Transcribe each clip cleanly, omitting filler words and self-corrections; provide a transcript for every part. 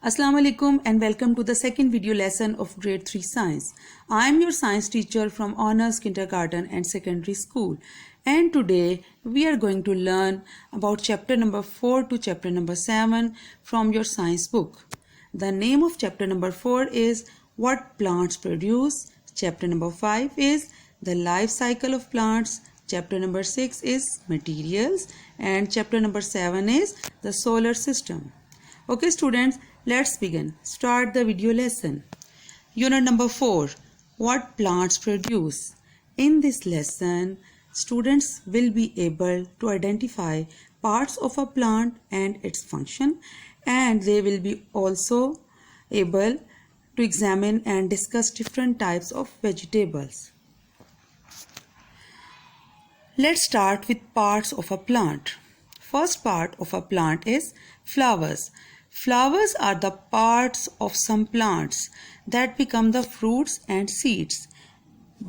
Assalamu alaikum and welcome to the second video lesson of grade 3 science. I am your science teacher from Honors Kindergarten and Secondary School, and today we are going to learn about chapter number 4 to chapter number 7 from your science book. The name of chapter number 4 is What Plants Produce. Chapter number 5 is The Life Cycle of Plants. Chapter number 6 is Materials, and chapter number 7 is the Solar System. Okay students, let's begin. Start the video lesson. Unit number 4, What Plants Produce. In this lesson, students will be able to identify parts of a plant and its function, and they will be also able to examine and discuss different types of vegetables. Let's start with parts of a plant. First part of a plant is flowers. Flowers are the parts of some plants that become the fruits and seeds.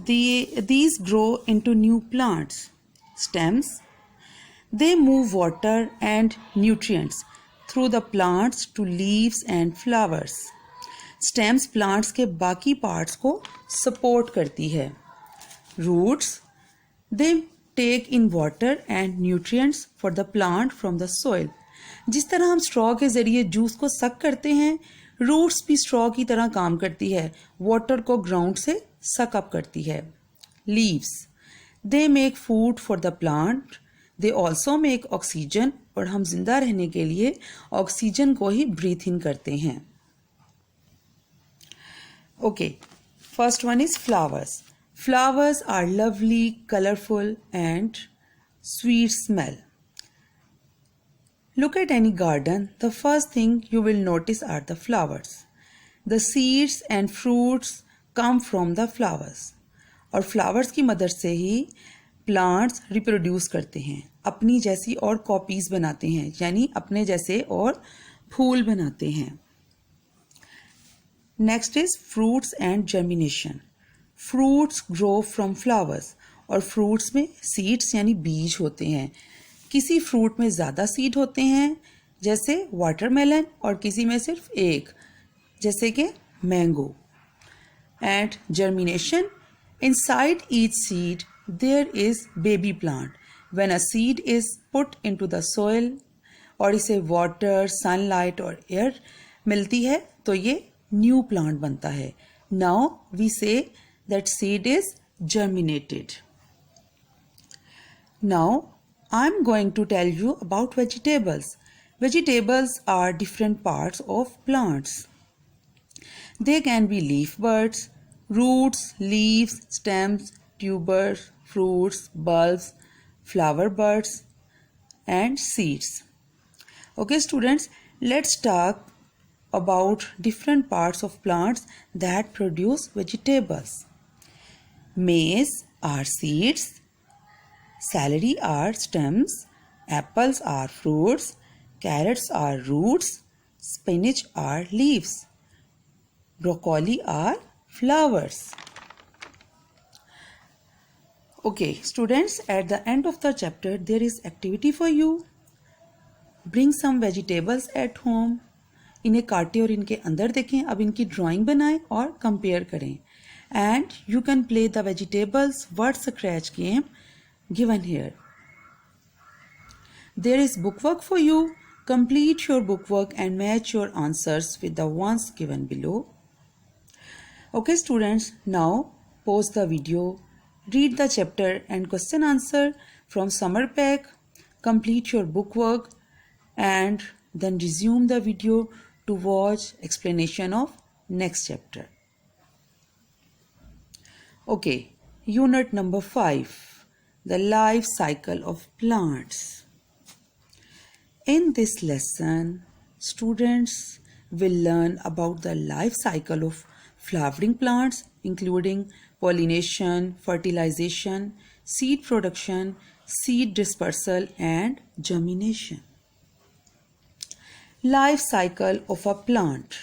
These grow into new plants. Stems. They move water and nutrients through the plants to leaves and flowers. Stems plants के बाकी parts को support करती है. Roots. They take in water and nutrients for the plant from the soil. जिस तरह हम straw के ज़रिए जूस को सक करते हैं, रूट्स भी स्ट्रॉ की तरह काम करती है, वाटर को ग्राउंड से सक अप करती है. Leaves. They make food for the plant. They also make oxygen, और हम जिंदा रहने के लिए ऑक्सीजन को ही ब्रीथ इन करते हैं. Okay, first one is flowers. Flowers are lovely, colorful and sweet smell. Look at any garden. The first thing you will notice are the flowers. The seeds and fruits come from the flowers. और flowers की मदद से ही plants reproduce करते हैं, अपनी जैसी और copies बनाते हैं, यानी अपने जैसे और फूल बनाते हैं. Next is fruits and germination. Fruits grow from flowers, और फ्रूट्स में सीड्स यानी बीज होते हैं. किसी फ्रूट में ज़्यादा सीड होते हैं जैसे वाटरमेलन, और किसी में सिर्फ एक जैसे कि mango. And germination. Inside each seed there is baby plant. When a seed is put into the soil और इसे वाटर, सनलाइट और एयर मिलती है तो ये न्यू प्लांट बनता है. नाउ वी से that seed is germinated. Now I'm going to tell you about vegetables. Vegetables are different parts of plants. They can be leaf birds, roots, leaves, stems, tubers, fruits, bulbs, flower buds and seeds. Okay students, let's talk about different parts of plants that produce vegetables. Maize are seeds, celery are stems, apples are fruits, carrots are roots, spinach are leaves, broccoli are flowers. Okay, students, at the end of the chapter there is activity for you. Bring some vegetables at home. इन्हें काटें और इनके अंदर देखें. अब इनकी drawing बनाएं और कंपेयर करें. And you can play the vegetables word scratch game given here. There is bookwork for you. Complete your bookwork and match your answers with the ones given below. Okay students, now pause the video, read the chapter and question answer from summer pack, complete your bookwork and then resume the video to watch explanation of next chapter. Okay, unit number 5, the life cycle of plants. In this lesson, students will learn about the life cycle of flowering plants, including pollination, fertilization, seed production, seed dispersal and germination. Life cycle of a plant.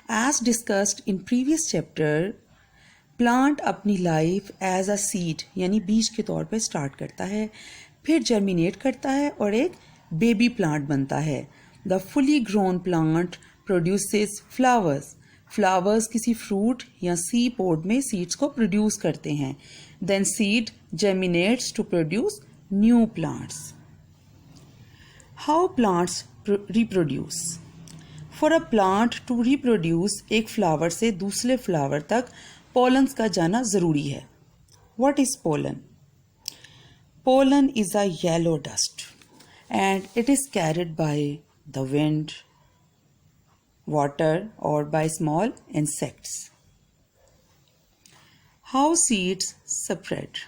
As discussed in previous chapter, plant अपनी life as a seed यानी बीज के तौर पे start करता है, फिर germinate करता है और एक बेबी प्लांट बनता है. The fully grown plant produces flowers. Flowers किसी fruit या seed pod में seeds को produce करते हैं. Then seed germinates to produce new plants. How plants reproduce? For a plant to reproduce, एक flower से दूसरे flower तक pollens का जाना ज़रूरी है. What is pollen? Pollen is a yellow dust and it is carried by the wind, water or by small insects. How seeds spread?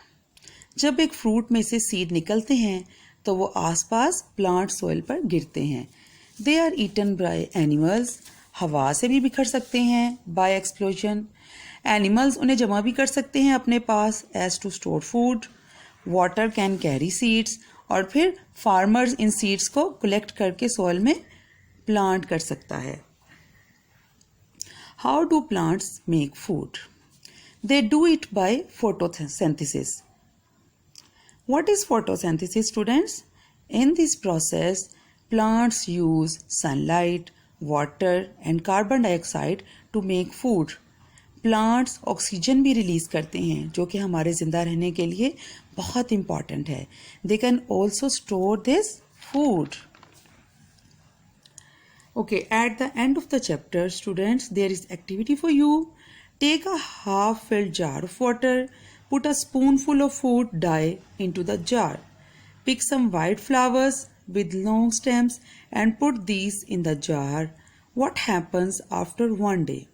जब एक फ्रूट में से सीड निकलते हैं तो वो आसपास प्लांट सॉइल पर गिरते हैं. They are eaten by animals. हवा से भी बिखर सकते हैं by explosion. Animals उन्हें जमा भी कर सकते हैं अपने पास as to store food. Water can carry seeds और फिर farmers इन seeds को collect करके soil में plant कर सकता है. How do plants make food? They do it by photosynthesis. What is photosynthesis, students? In this process, plants use sunlight, water and carbon dioxide to make food. Plants oxygen भी release करते हैं जो कि हमारे जिंदा रहने के लिए बहुत इम्पॉर्टेंट है. They can also store this food. Okay, at the end of the chapter, students, there is activity for you. Take a half-filled jar of water. Put a spoonful of food dye into the jar. Pick some white flowers with long stems and put these in the jar. What happens after 1 day?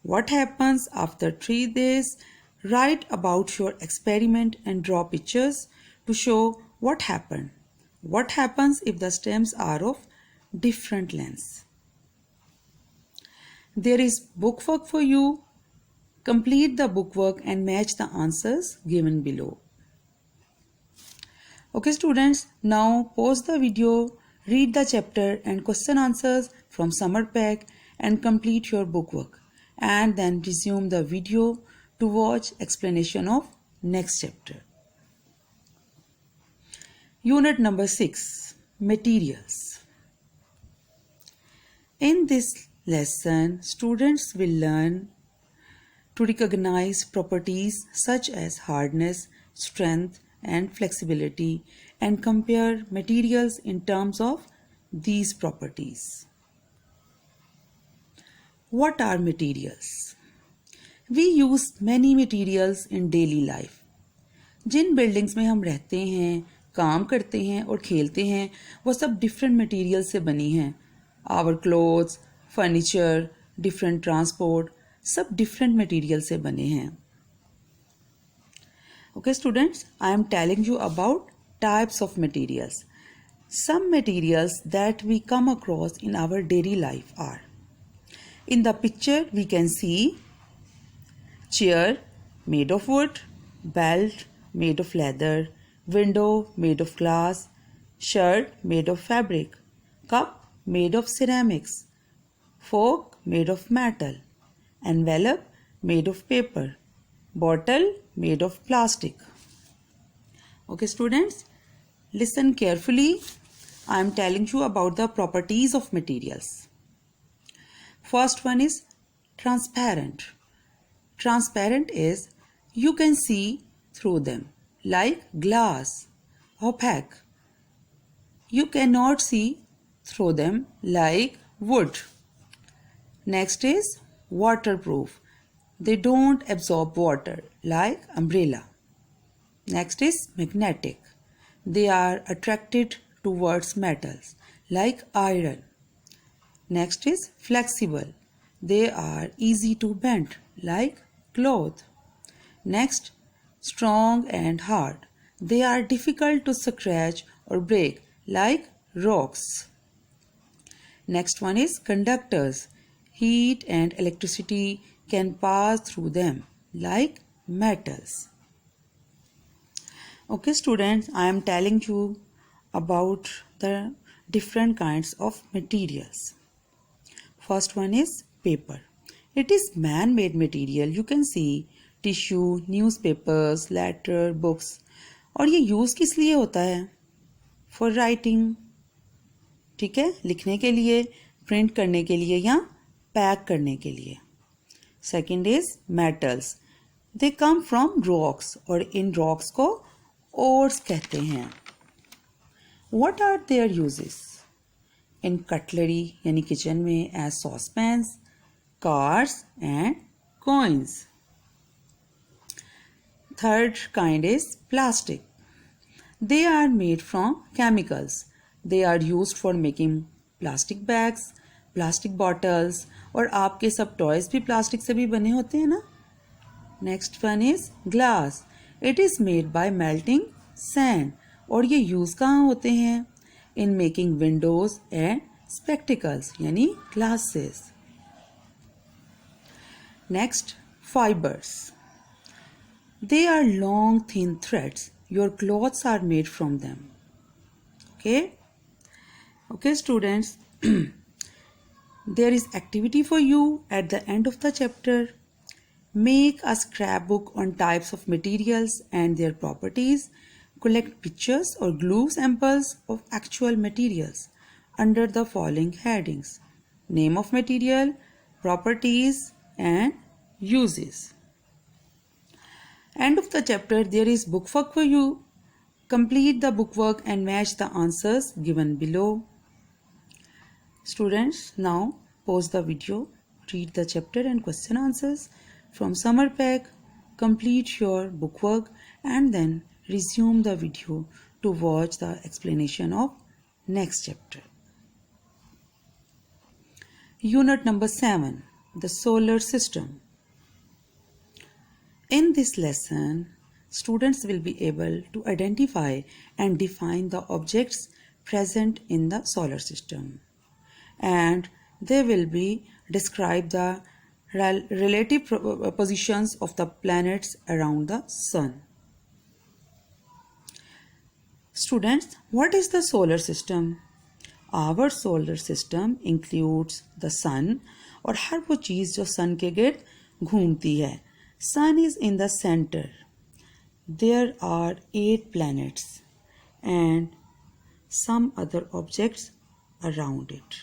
What happens after 3 days? Write about your experiment and draw pictures to show what happened. What happens if the stems are of different lengths? There is bookwork for you. Complete the bookwork and match the answers given below. Okay students, now pause the video, read the chapter and question answers from summer pack and complete your bookwork, and then resume the video to watch explanation of next chapter. Unit number 6, Materials. In this lesson, students will learn to recognize properties such as hardness, strength and flexibility and compare materials in terms of these properties. What are materials? We use many materials in daily life. जिन buildings में हम रहते हैं, काम करते हैं और खेलते हैं वो सब डिफरेंट मटेरियल से बनी हैं. Our clothes, furniture, different transport सब डिफरेंट मटेरियल से बने हैं. Okay students, I am telling you about types of materials. Some materials that we come across in our daily life are: in the picture we can see chair made of wood, belt made of leather, window made of glass, shirt made of fabric, cup made of ceramics, fork made of metal, envelope made of paper, bottle made of plastic. Okay students, listen carefully. I am telling you about the properties of materials. First one is transparent. Transparent is you can see through them, like glass. Opaque, you cannot see through them, like wood. Next is waterproof. They don't absorb water, like umbrella. Next is magnetic. They are attracted towards metals, like iron. Next is flexible. They are easy to bend, like cloth. Next, strong and hard. They are difficult to scratch or break, like rocks. Next one is conductors. Heat and electricity can pass through them, like metals. Okay students, I am telling you about the different kinds of materials. First one is paper. It is man-made material. You can see tissue, newspapers, letter, books. और ये use किस लिए होता है? For writing. ठीक है, लिखने के लिए. प्रिंट करने के लिए या पैक करने के लिए. Second is metals. They come from rocks और इन रॉक्स को ओर्स कहते हैं. What are their uses? In cutlery यानी किचन में as saucepans, cars and coins. Third kind is plastic. They are made from chemicals. They are used for making plastic bags, plastic bottles और आपके सब toys भी plastic से भी बने होते हैं ना. Next one is glass. It is made by melting sand. और ये यूज़ कहाँ होते हैं? In making windows and spectacles यानी glasses. Next, fibers. They are long thin threads. Your clothes are made from them. Okay students. There is activity for you at the end of the chapter. Make a scrapbook on types of materials and their properties. Collect pictures or glue samples of actual materials under the following headings: name of material, properties and uses. End of the chapter, there is bookwork for you. Complete the bookwork and match the answers given below. Students, now pause the video, read the chapter and question answers from summer pack, complete your bookwork and then resume the video to watch the explanation of next chapter. Unit number 7, the solar system. In this lesson, students will be able to identify and define the objects present in the solar system, and they will be describe the relative positions of the planets around the sun. Students, what is the solar system? Our solar system includes the sun और हर वो चीज़ जो sun के गिर्द घूमती है. Sun is in the center. There are 8 planets and some other objects around it.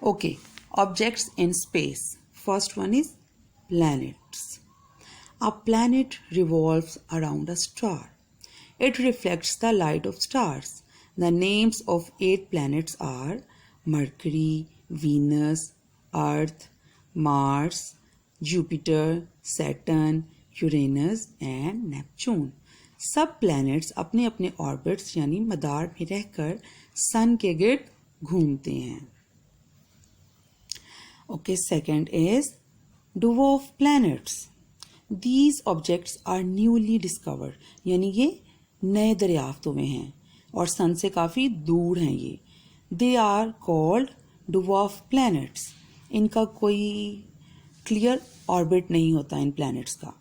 Okay, objects in space. First one is planets. A planet revolves around a star. It reflects the light of stars. The names of 8 planets are Mercury, Venus, Earth, Mars, Jupiter, Saturn, Uranus and Neptune. सब planets अपने अपने orbits यानी मदार में रहकर सन के गिर्द घूमते हैं. Okay, second is dwarf planets. These objects are newly discovered. यानी ये नए दरियाफ्त हुए हैं और सन से काफ़ी दूर हैं ये. They are called dwarf planets. इनका कोई क्लियर ऑर्बिट नहीं होता इन प्लैनेट्स का.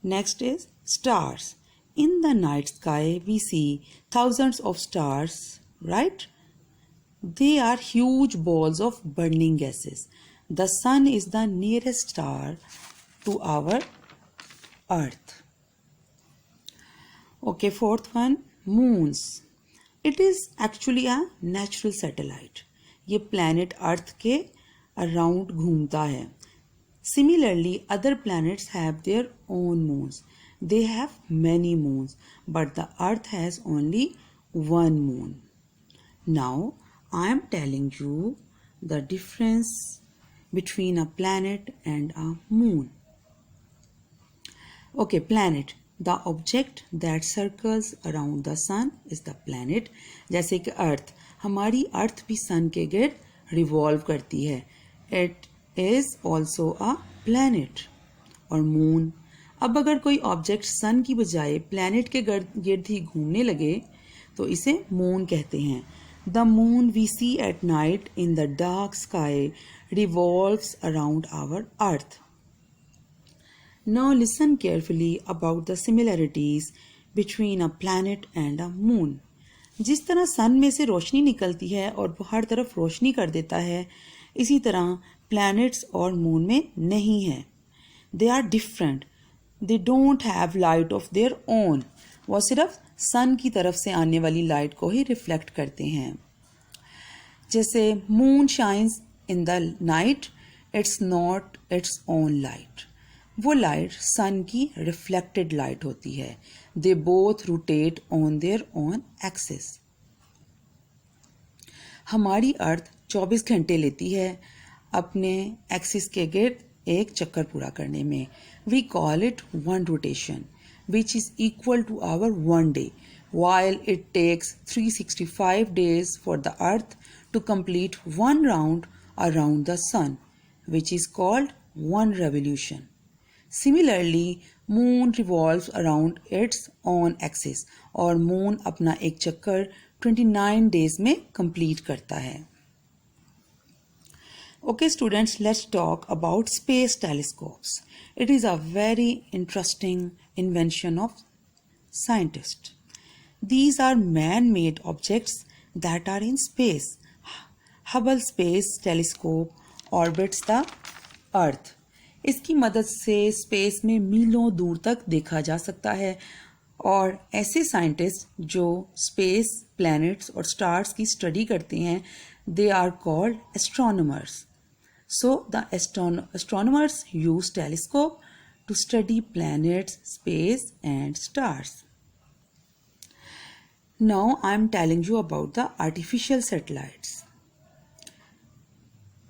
Next is stars. In the night sky we see thousands of stars, right? They are huge balls of burning gases. The sun is the nearest star to our earth. Okay, fourth one, moons. It is actually a natural satellite. ये planet अर्थ के around घूमता है. Similarly, other planets have their own moons. They have many moons, but the earth has only one moon. Now, I am telling you the difference between a planet and a moon. Okay, planet. The object that circles around the sun is the planet. जैसे कि अर्थ, हमारी अर्थ भी सन के गिर्द revolve करती है. It is also a planet. और moon, अब अगर कोई ऑब्जेक्ट सन की बजाय प्लैनेट के गिर्द ही घूमने लगे तो इसे मून कहते हैं. The moon we see at night in the dark sky revolves around our earth. Now listen carefully about the similarities between a planet and a moon. जिस तरह सन में से रोशनी निकलती है और वो हर तरफ रोशनी कर देता है, इसी तरह प्लैनेट्स और मून में नहीं है. They are different. They don't have light of their own. वो सिर्फ सन की तरफ से आने वाली लाइट को ही रिफ्लेक्ट करते हैं। जैसे moon shines in the night, it's not its own light. वो लाइट सन की रिफ्लेक्टेड लाइट होती है। They both rotate on their own axis. हमारी अर्थ 24 घंटे लेती है अपने एक्सिस के गिर्द एक चक्कर पूरा करने में। We call it one rotation which is equal to our 1 day, while it takes 365 days for the earth to complete one round around the sun, which is called one revolution. Similarly, moon revolves around its own axis और moon अपना एक चक्कर 29 days में complete करता है। Okay students, let's talk about space telescopes. It is a very interesting invention of scientists. These are man-made objects that are in space. Hubble Space Telescope orbits the Earth. इसकी मदद से space में मीलों दूर तक देखा जा सकता है और ऐसे साइंटिस्ट जो स्पेस, प्लैनेट्स और स्टार्स की स्टडी करते हैं, they are called astronomers. So the astronomers use telescope to study planets, space and stars. Now I am telling you about the artificial satellites.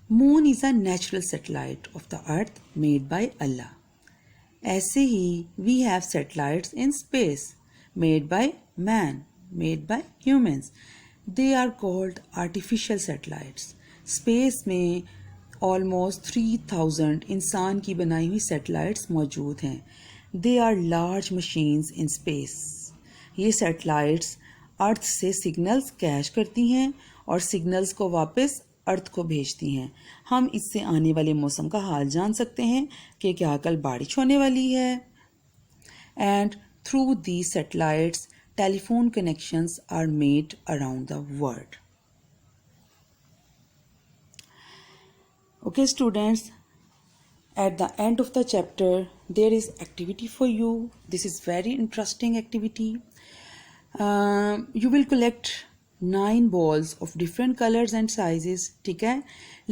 Moon is a natural satellite of the earth made by Allah. ऐसे ही we have satellites in space made by man, made by humans. They are called artificial satellites. Space में almost 3000 इंसान की बनाई हुई satellites मौजूद हैं। They are large machines in space. ये satellites earth से सिग्नल्स कैच करती हैं और सिग्नल्स को वापस अर्थ को भेजती हैं। हम इससे आने वाले मौसम का हाल जान सकते हैं कि क्या कल बारिश होने वाली है। And through the satellites telephone connections are made around the world. Okay students, at the end of the chapter there is activity for you. This is very interesting activity. You will collect 9 balls of different colors and sizes. ठीक है?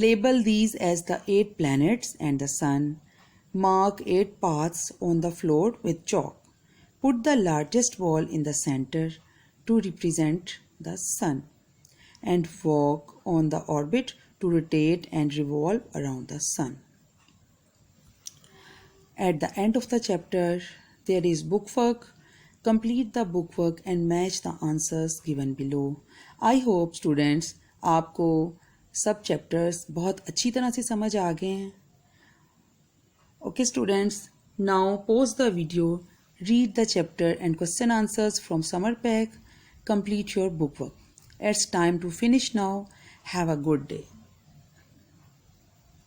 Label these as the 8 planets and the sun. Mark 8 paths on the floor with chalk. Put the largest ball in the center to represent the sun and walk on the orbit to rotate and revolve around the sun. At the end of the chapter, there is bookwork. Complete the bookwork and match the answers given below. I hope students आपको सब chapters बहुत अच्छी तरह से समझ आ गए हैं. Okay students, now pause the video, read the chapter and question answers from summer pack. Complete your bookwork. It's time to finish now. Have a good day.